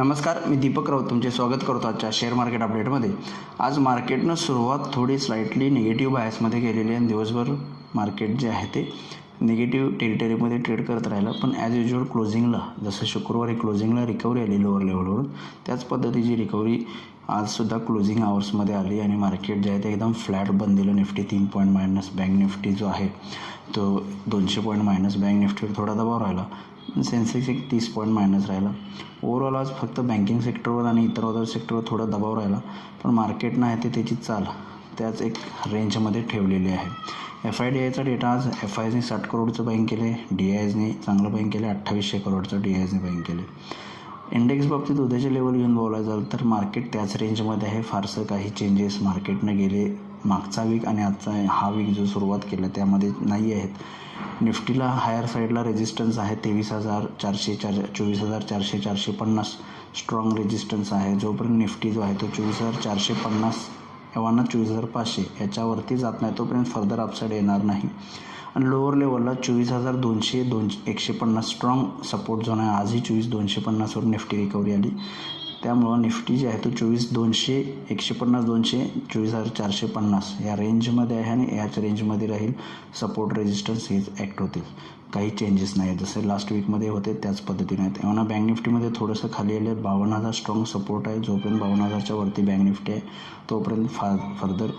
नमस्कार, मी दीपक राऊत तुमचे स्वागत करतो आजच्या शेअर मार्केट अपडेटमध्ये. आज मार्केटनं सुरुवात थोडी स्लाइटली निगेटिव्ह बायसमध्ये केलेली आहे. दिवसभर मार्केट जे आहे ते निगेटिव्ह टेरिटरीमध्ये ट्रेड करत राहिलं, पण ॲज युजल क्लोजिंगला जसं शुक्रवारी क्लोजिंगला रिकव्हरी आली लोअर लेवलवरून, त्याच पद्धतीची रिकव्हरी आजसुद्धा क्लोजिंग आवर्समध्ये आली आणि मार्केट जे आहे ते एकदम फ्लॅट बंद दिलं. Nifty 3 point minus, bank Nifty जो आहे तो 200 पॉईंट मायनस, बँक निफ्टीवर थोडा दबाव राहिला. सेन्सेक्स एक 30 पॉईंट मायनस राहिला. ओव्हरऑल आज फक्त बँकिंग सेक्टरवर आणि इतर अदर सेक्टरवर थोडा दबाव राहिला, पण मार्केटनं आहे ते त्याची चाल त्याच एक रेंजमध्ये ठेवलेली आहे. FIDIचा डेटा आज FISने 60 करोडचं बाईंग केले, DISने चांगलं बाईंग केले, 2800 करोडचं DISने बाईंग केले. इंडेक्स बाबतीत उद्याचे लेवल घेऊन बोलायचं झालं तर मार्केट त्याच रेंजमध्ये आहे. फारसं काही चेंजेस मार्केटनं गेले मागचा वीक आणि आजचा हा वीक जो सुरुवात केला त्यामध्ये नाही आहेत. निफ्टीला हायर साईडला रेजिस्टन्स आहे 23,400, 24,400, 450 स्ट्रॉंग रेजिस्टन्स आहे. जोपर्यंत निफ्टी जो आहे तो 24,450 किंवा 24,500 याच्यावरती जात नाही तोपर्यंत फर्दर अपसाईड येणार नाही. आणि लोअर लेवलला 24,200, 150 स्ट्रॉंग सपोर्ट झोन आहे. आजही 24,250वर निफ्टी रिकव्हरी आली. त्यामुळं निफ्टी जे आहे तो 24,200, 150, 200, 24,450 या रेंजमध्ये आहे आणि याच रेंजमध्ये राहील. सपोर्ट रेजिस्टन्स हेच ॲक्ट होतील. काही चेंजेस नाही, जसे लास्ट वीकमध्ये होते त्याच पद्धतीने आहेत. तेव्हा बँक निफ्टीमध्ये थोडंसं खाली आले. 52,000 स्ट्रॉंग सपोर्ट आहे. जोपर्यंत 52,000च्या वरती बँक निफ्टी आहे तोपर्यंत फर्दर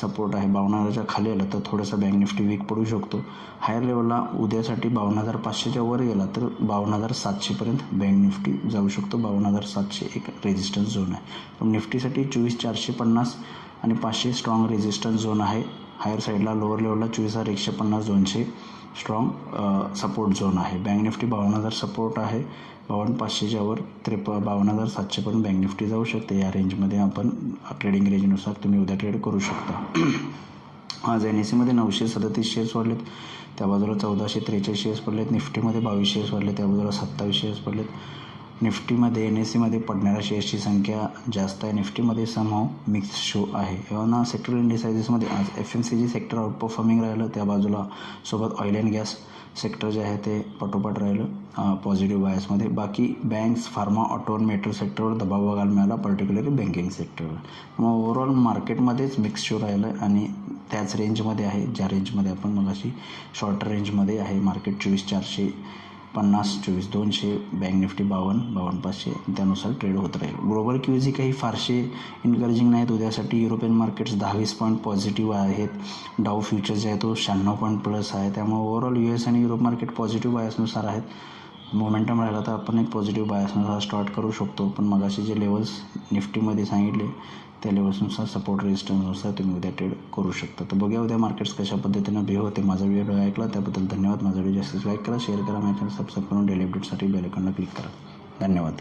सपोर्ट आहे. 52,000च्या खाली आलं तर थोडंसं बँक निफ्टी वीक पडू शकतो. हायर लेवलला उद्यासाठी 52,500च्या वर गेला तर 52,700पर्यंत बँक निफ्टी जाऊ शकतो. 52,700 एक रेजिस्टन्स झोन आहे. पण निफ्टीसाठी 24,450 आणि 500 स्ट्रॉंग रेजिस्टन्स झोन आहे. हायर साईडला लोअर लेवलला 24,150, 200 स्ट्रॉंग सपोर्ट झोन आहे. बँक निफ्टी 52,000 सपोर्ट आहे. 52,500च्या वर 52,700पर्यंत बँक निफ्टी जाऊ शकते. या रेंजमध्ये आपण ट्रेडिंग रेंजनुसार तुम्ही उद्या ट्रेड करू शकता. आज NSEमध्ये 937 शेअर्स वाढलेत, त्या बाजूला 1443 शेअर्स पडलेत. निफ्टीमध्ये 22 शेअर्स वाढले, त्या बाजूला 27 शेअर्स पडलेत. निफ्टीमध्ये NSEमध्ये पडणाऱ्या शेअर्सची संख्या जास्त आहे. निफ्टीमध्ये समहाव मिक्स शो आहे. एव्हा सेक्टरल इंडिसायझेसमध्ये आज FMCG सेक्टर आउट परफॉर्मिंग राहिलं, त्या बाजूला सोबत ऑइल अँड गॅस सेक्टर जे आहे ते पाठोपाठ राहिलं पॉझिटिव्ह बायसमध्ये. बाकी बँक्स, फार्मा, ऑटो आणि मेटल सेक्टरवर दबाव बघायला मिळाला, पर्टिक्युलरली बँकिंग सेक्टरवर. मग ओव्हरऑल मार्केटमध्येच मिक्स शो राहिलं आणि त्याच रेंजमध्ये आहे ज्या रेंजमध्ये आपण मगाशी शॉर्टर रेंजमध्ये आहे. मार्केट 24,450, 24,200, बँक निफ्टी 52, 52,500 त्यानुसार ट्रेड होत राहील. ग्लोबल QE काही फारसे इन्करेजिंग नाहीत उद्यासाठी. युरोपियन मार्केट्स 10-20 पॉईंट पॉझिटिव्ह आहेत. डाऊ फ्युचर्स जे आहे तो 96 पॉईंट प्लस आहे. त्यामुळे ओव्हरऑल US आणि युरोप मार्केट पॉझिटिव्ह बायसनुसार आहेत. मोमेंटम राहिला तर आपण एक पॉझिटिव्ह बायसनुसार स्टार्ट करू शकतो. पण मगाशी जे लेवल्स निफ्टीमध्ये सांगितले त्या लेवल्सनुसार सपोर्ट रेजिस्टन्सनुसार तुम्ही उद्या ट्रेड करू शकता. तर बघूया उद्या मार्केट्स कशा पद्धतीनं बिहेव होते. माझा व्हिडिओ ऐकला त्याबद्दल धन्यवाद. माझा व्हिडिओ जास्तीत लाईक करा, शेअर करा, माझ्या चॅनल सबस्क्राईब करून डेली अपडेटसाठी बेल आयकॉनला क्लिक करा. धन्यवाद.